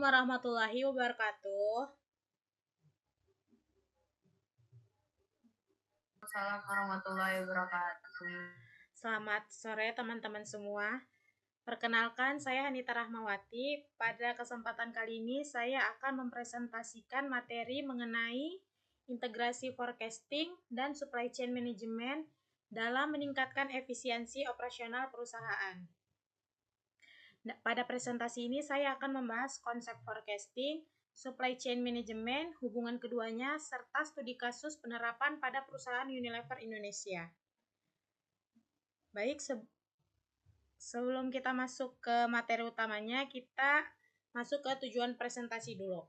Warahmatullahi wabarakatuh. Assalamualaikum warahmatullahi wabarakatuh. Selamat sore teman-teman semua. Perkenalkan, saya Hanita Rahmawati. Pada kesempatan kali ini saya akan mempresentasikan materi mengenai integrasi forecasting dan supply chain management dalam meningkatkan efisiensi operasional perusahaan. Pada presentasi ini saya akan membahas konsep forecasting, supply chain management, hubungan keduanya, serta studi kasus penerapan pada perusahaan Unilever Indonesia. Baik, sebelum kita masuk ke materi utamanya, kita masuk ke tujuan presentasi dulu.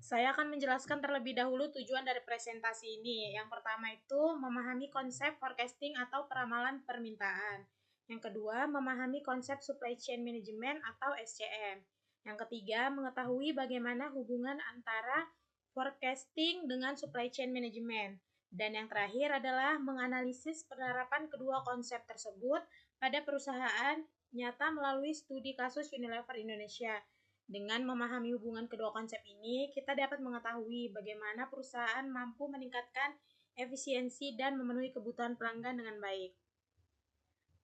Saya akan menjelaskan terlebih dahulu tujuan dari presentasi ini. Yang pertama itu memahami konsep forecasting atau peramalan permintaan. Yang kedua, memahami konsep supply chain management atau SCM. Yang ketiga, mengetahui bagaimana hubungan antara forecasting dengan supply chain management. Dan yang terakhir adalah menganalisis penerapan kedua konsep tersebut pada perusahaan nyata melalui studi kasus Unilever Indonesia. Dengan memahami hubungan kedua konsep ini, kita dapat mengetahui bagaimana perusahaan mampu meningkatkan efisiensi dan memenuhi kebutuhan pelanggan dengan baik.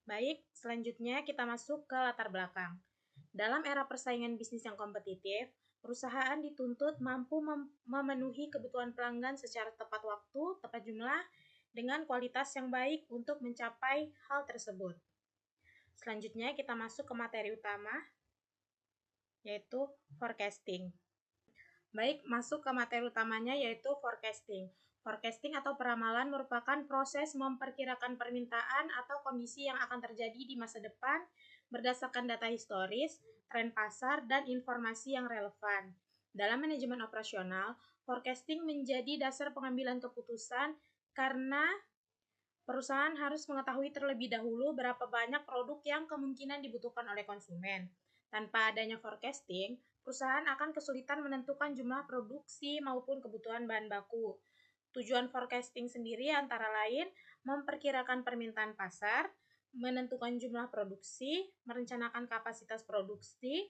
Baik, selanjutnya kita masuk ke latar belakang. Dalam era persaingan bisnis yang kompetitif, perusahaan dituntut mampu memenuhi kebutuhan pelanggan secara tepat waktu, tepat jumlah, dengan kualitas yang baik untuk mencapai hal tersebut. Selanjutnya kita masuk ke materi utama, yaitu forecasting. Baik, masuk ke materi utamanya yaitu forecasting. Forecasting atau peramalan merupakan proses memperkirakan permintaan atau kondisi yang akan terjadi di masa depan berdasarkan data historis, tren pasar, dan informasi yang relevan. Dalam manajemen operasional, forecasting menjadi dasar pengambilan keputusan karena perusahaan harus mengetahui terlebih dahulu berapa banyak produk yang kemungkinan dibutuhkan oleh konsumen. Tanpa adanya forecasting, perusahaan akan kesulitan menentukan jumlah produksi maupun kebutuhan bahan baku. Tujuan forecasting sendiri antara lain memperkirakan permintaan pasar, menentukan jumlah produksi, merencanakan kapasitas produksi,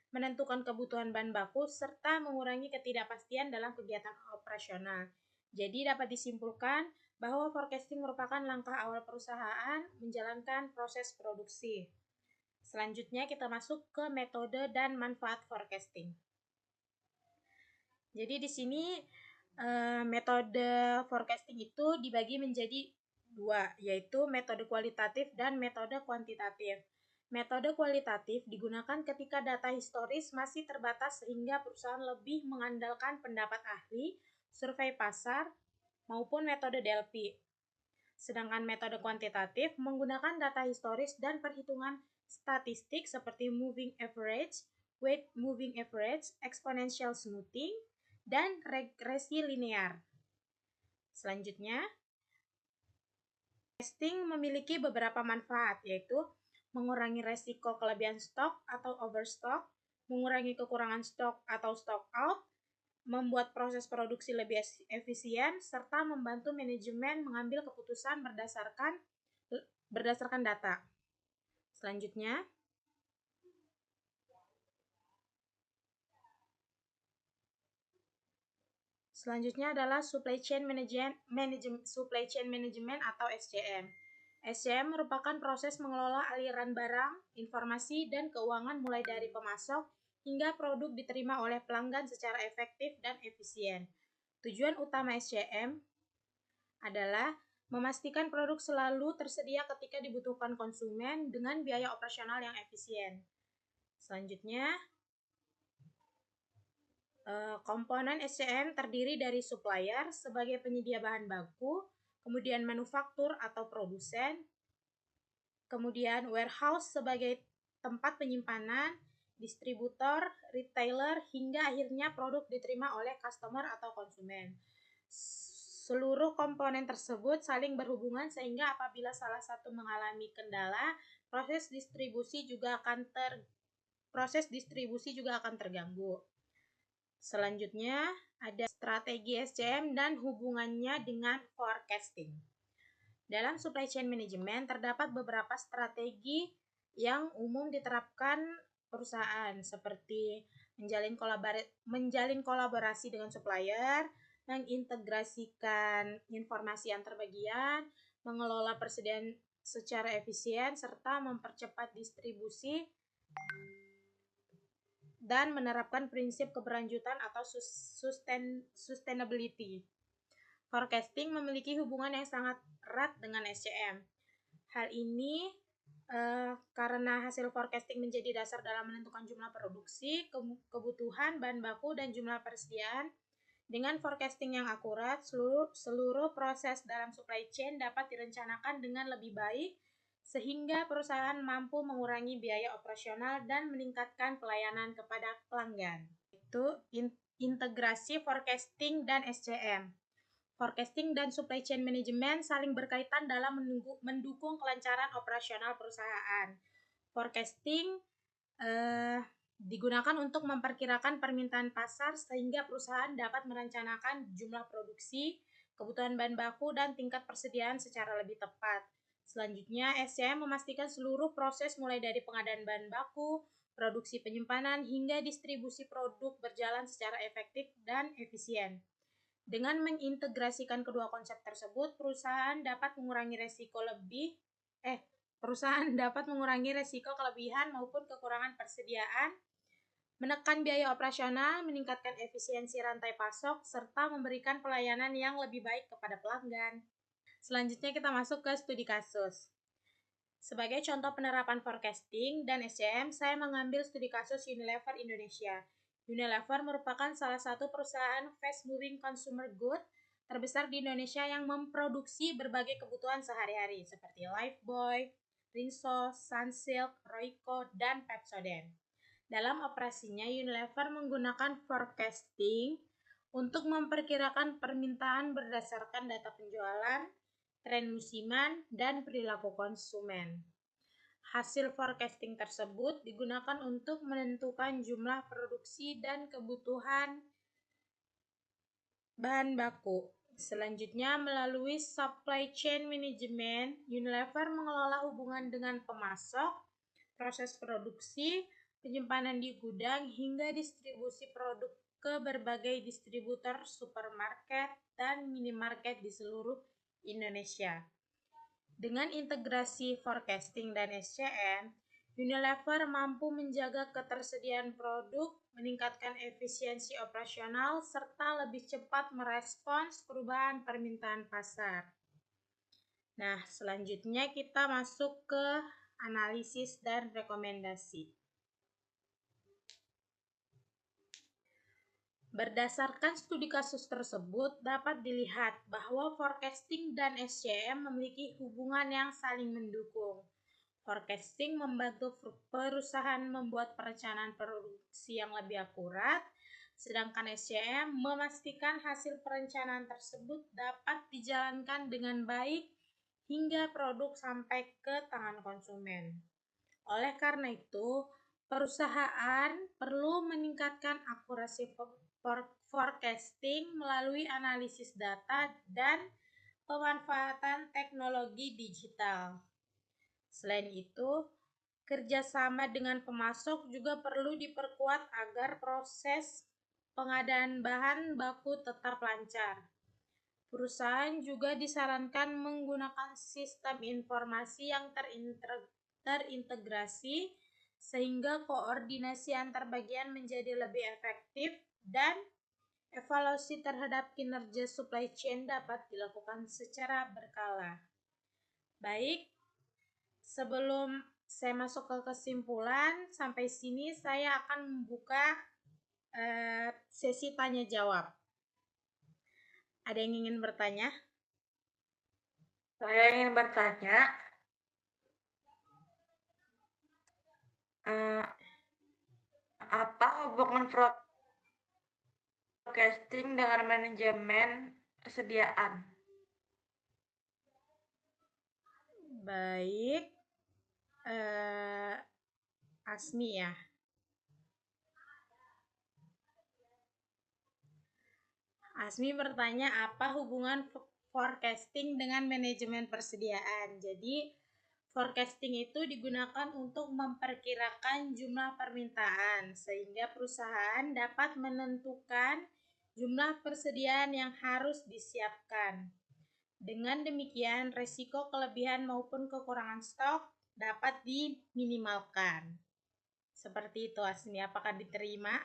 menentukan kebutuhan bahan baku, serta mengurangi ketidakpastian dalam kegiatan operasional. Jadi dapat disimpulkan bahwa forecasting merupakan langkah awal perusahaan menjalankan proses produksi. Selanjutnya kita masuk ke metode dan manfaat forecasting. Jadi di sini metode forecasting itu dibagi menjadi dua, yaitu metode kualitatif dan metode kuantitatif. Metode kualitatif digunakan ketika data historis masih terbatas sehingga perusahaan lebih mengandalkan pendapat ahli, survei pasar, maupun metode DLP. Sedangkan metode kuantitatif menggunakan data historis dan perhitungan statistik seperti moving average, weight moving average, exponential smoothing, dan regresi linear. Selanjutnya, forecasting memiliki beberapa manfaat, yaitu mengurangi resiko kelebihan stok atau overstock, mengurangi kekurangan stok atau stock out, membuat proses produksi lebih efisien, serta membantu manajemen mengambil keputusan berdasarkan data. Selanjutnya adalah supply chain management atau SCM. SCM merupakan proses mengelola aliran barang, informasi, dan keuangan mulai dari pemasok hingga produk diterima oleh pelanggan secara efektif dan efisien. Tujuan utama SCM adalah memastikan produk selalu tersedia ketika dibutuhkan konsumen dengan biaya operasional yang efisien. Selanjutnya, komponen SCM terdiri dari supplier sebagai penyedia bahan baku, kemudian manufaktur atau produsen, kemudian warehouse sebagai tempat penyimpanan, distributor, retailer, hingga akhirnya produk diterima oleh customer atau konsumen. Seluruh komponen tersebut saling berhubungan sehingga apabila salah satu mengalami kendala, proses distribusi juga akan terganggu. Selanjutnya ada strategi SCM dan hubungannya dengan forecasting. Dalam supply chain management terdapat beberapa strategi yang umum diterapkan perusahaan seperti menjalin kolaborasi dengan supplier, mengintegrasikan informasi antar bagian, mengelola persediaan secara efisien, serta mempercepat distribusi dan menerapkan prinsip keberlanjutan atau sustainability. Forecasting memiliki hubungan yang sangat erat dengan SCM. Hal ini karena hasil forecasting menjadi dasar dalam menentukan jumlah produksi, kebutuhan bahan baku, dan jumlah persediaan. Dengan forecasting yang akurat, seluruh proses dalam supply chain dapat direncanakan dengan lebih baik sehingga perusahaan mampu mengurangi biaya operasional dan meningkatkan pelayanan kepada pelanggan. Itu integrasi forecasting dan SCM. Forecasting dan supply chain management saling berkaitan dalam mendukung kelancaran operasional perusahaan. Forecasting digunakan untuk memperkirakan permintaan pasar sehingga perusahaan dapat merencanakan jumlah produksi, kebutuhan bahan baku, dan tingkat persediaan secara lebih tepat. Selanjutnya, SCM memastikan seluruh proses mulai dari pengadaan bahan baku, produksi penyimpanan, hingga distribusi produk berjalan secara efektif dan efisien. Dengan mengintegrasikan kedua konsep tersebut, perusahaan dapat mengurangi resiko kelebihan maupun kekurangan persediaan, menekan biaya operasional, meningkatkan efisiensi rantai pasok, serta memberikan pelayanan yang lebih baik kepada pelanggan. Selanjutnya kita masuk ke studi kasus. Sebagai contoh penerapan forecasting dan SCM, saya mengambil studi kasus Unilever Indonesia. Unilever merupakan salah satu perusahaan fast-moving consumer good terbesar di Indonesia yang memproduksi berbagai kebutuhan sehari-hari seperti Lifebuoy, Rinso, Sunsilk, Royco, dan Pepsodent. Dalam operasinya, Unilever menggunakan forecasting untuk memperkirakan permintaan berdasarkan data penjualan, tren musiman, dan perilaku konsumen. Hasil forecasting tersebut digunakan untuk menentukan jumlah produksi dan kebutuhan bahan baku. Selanjutnya, melalui supply chain management, Unilever mengelola hubungan dengan pemasok, proses produksi, penyimpanan di gudang, hingga distribusi produk ke berbagai distributor supermarket dan minimarket di seluruh Indonesia. Dengan integrasi forecasting dan SCM, Unilever mampu menjaga ketersediaan produk, meningkatkan efisiensi operasional, serta lebih cepat merespons perubahan permintaan pasar. Nah, selanjutnya kita masuk ke analisis dan rekomendasi. Berdasarkan studi kasus tersebut, dapat dilihat bahwa forecasting dan SCM memiliki hubungan yang saling mendukung. Forecasting membantu perusahaan membuat perencanaan produksi yang lebih akurat, sedangkan SCM memastikan hasil perencanaan tersebut dapat dijalankan dengan baik hingga produk sampai ke tangan konsumen. Oleh karena itu, perusahaan perlu meningkatkan akurasi forecasting melalui analisis data dan pemanfaatan teknologi digital. Selain itu, kerjasama dengan pemasok juga perlu diperkuat agar proses pengadaan bahan baku tetap lancar. Perusahaan juga disarankan menggunakan sistem informasi yang terintegrasi sehingga koordinasi antar bagian menjadi lebih efektif dan evaluasi terhadap kinerja supply chain dapat dilakukan secara berkala. Baik, sebelum saya masuk ke kesimpulan, sampai sini saya akan membuka sesi tanya jawab. Ada yang ingin bertanya? Saya ingin bertanya, apa hubungan forecasting dengan manajemen persediaan? Baik, Asmi ya. Asmi bertanya apa hubungan forecasting dengan manajemen persediaan. Jadi, Forecasting itu digunakan untuk memperkirakan jumlah permintaan, sehingga perusahaan dapat menentukan jumlah persediaan yang harus disiapkan. Dengan demikian, risiko kelebihan maupun kekurangan stok dapat diminimalkan. Seperti itu Asni, apakah diterima?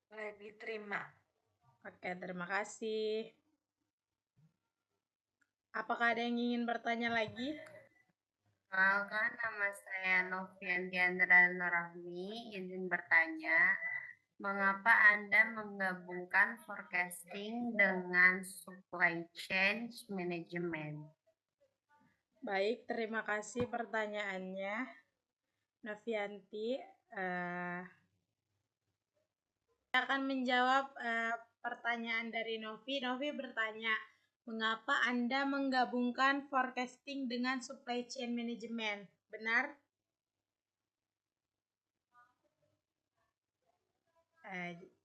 Baik, diterima. Oke, terima kasih. Apakah ada yang ingin bertanya lagi? Kenalkan, nama saya Novianti Andra Norahmi, izin bertanya, mengapa Anda menggabungkan forecasting dengan supply chain management? Baik, terima kasih pertanyaannya, Novianti. Saya akan menjawab pertanyaan dari Novi. Novi bertanya, mengapa Anda menggabungkan forecasting dengan supply chain management? Benar?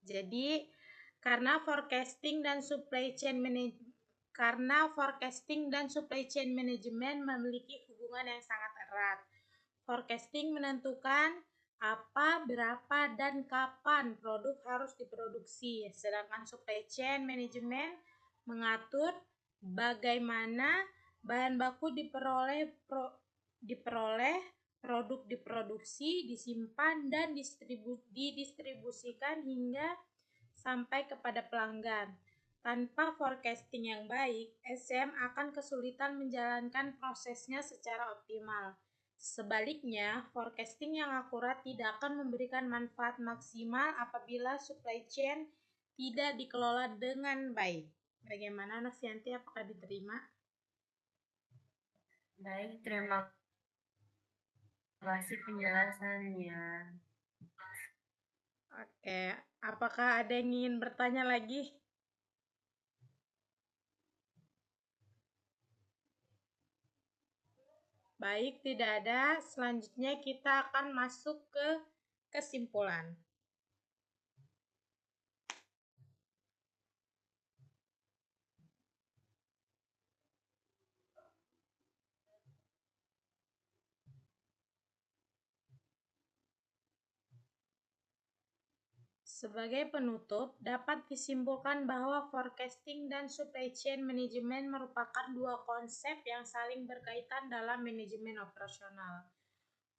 Jadi karena forecasting dan supply chain management memiliki hubungan yang sangat erat. Forecasting menentukan apa, berapa, dan kapan produk harus diproduksi, sedangkan supply chain management mengatur bagaimana bahan baku diperoleh, produk diproduksi, disimpan, dan didistribusikan hingga sampai kepada pelanggan. Tanpa forecasting yang baik, SM akan kesulitan menjalankan prosesnya secara optimal. Sebaliknya, forecasting yang akurat tidak akan memberikan manfaat maksimal apabila supply chain tidak dikelola dengan baik. Bagaimana Novianti, apakah diterima? Baik, terima kasih penjelasannya. Oke, apakah ada yang ingin bertanya lagi? Baik, tidak ada. Selanjutnya kita akan masuk ke kesimpulan. Sebagai penutup, dapat disimpulkan bahwa forecasting dan supply chain management merupakan dua konsep yang saling berkaitan dalam manajemen operasional.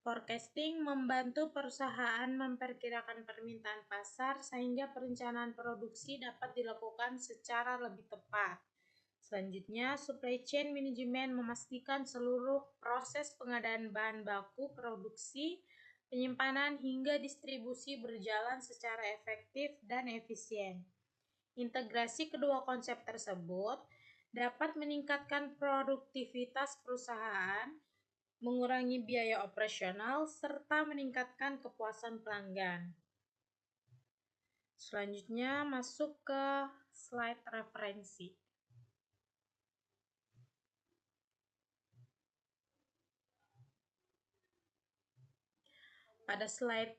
Forecasting membantu perusahaan memperkirakan permintaan pasar sehingga perencanaan produksi dapat dilakukan secara lebih tepat. Selanjutnya, supply chain management memastikan seluruh proses pengadaan bahan baku, produksi, penyimpanan, hingga distribusi berjalan secara efektif dan efisien. Integrasi kedua konsep tersebut dapat meningkatkan produktivitas perusahaan, mengurangi biaya operasional, serta meningkatkan kepuasan pelanggan. Selanjutnya masuk ke slide referensi. Pada slide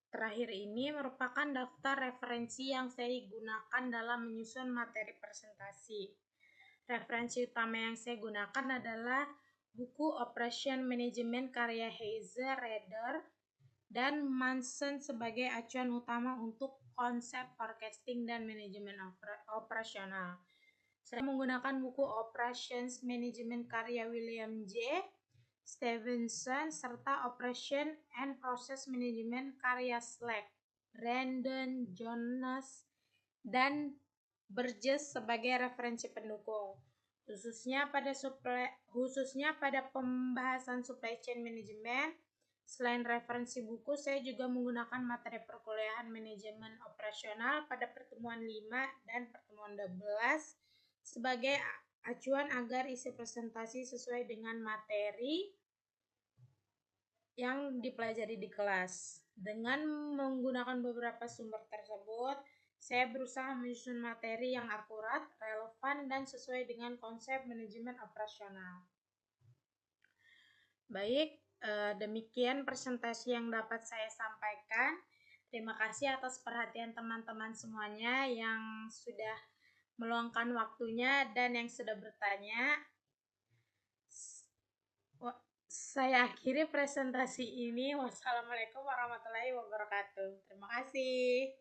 terakhir ini merupakan daftar referensi yang saya gunakan dalam menyusun materi presentasi. Referensi utama yang saya gunakan adalah buku Operation Management karya Heiser, Rader, dan Manson sebagai acuan utama untuk konsep forecasting dan manajemen operasional. Saya menggunakan buku Operations Management karya William J. Stevenson serta Operation and Process Management karya Slack, Brandon Jonas, dan Burgess sebagai referensi pendukung. Khususnya pada pembahasan supply chain management. Selain referensi buku, saya juga menggunakan materi perkuliahan manajemen operasional pada pertemuan 5 dan pertemuan 12 sebagai acuan agar isi presentasi sesuai dengan materi yang dipelajari di kelas. Dengan menggunakan beberapa sumber tersebut, saya berusaha menyusun materi yang akurat, relevan, dan sesuai dengan konsep manajemen operasional. Baik, demikian presentasi yang dapat saya sampaikan. Terima kasih atas perhatian teman-teman semuanya yang sudah meluangkan waktunya dan yang sudah bertanya. Saya akhiri presentasi ini. Wassalamualaikum warahmatullahi wabarakatuh. Terima kasih.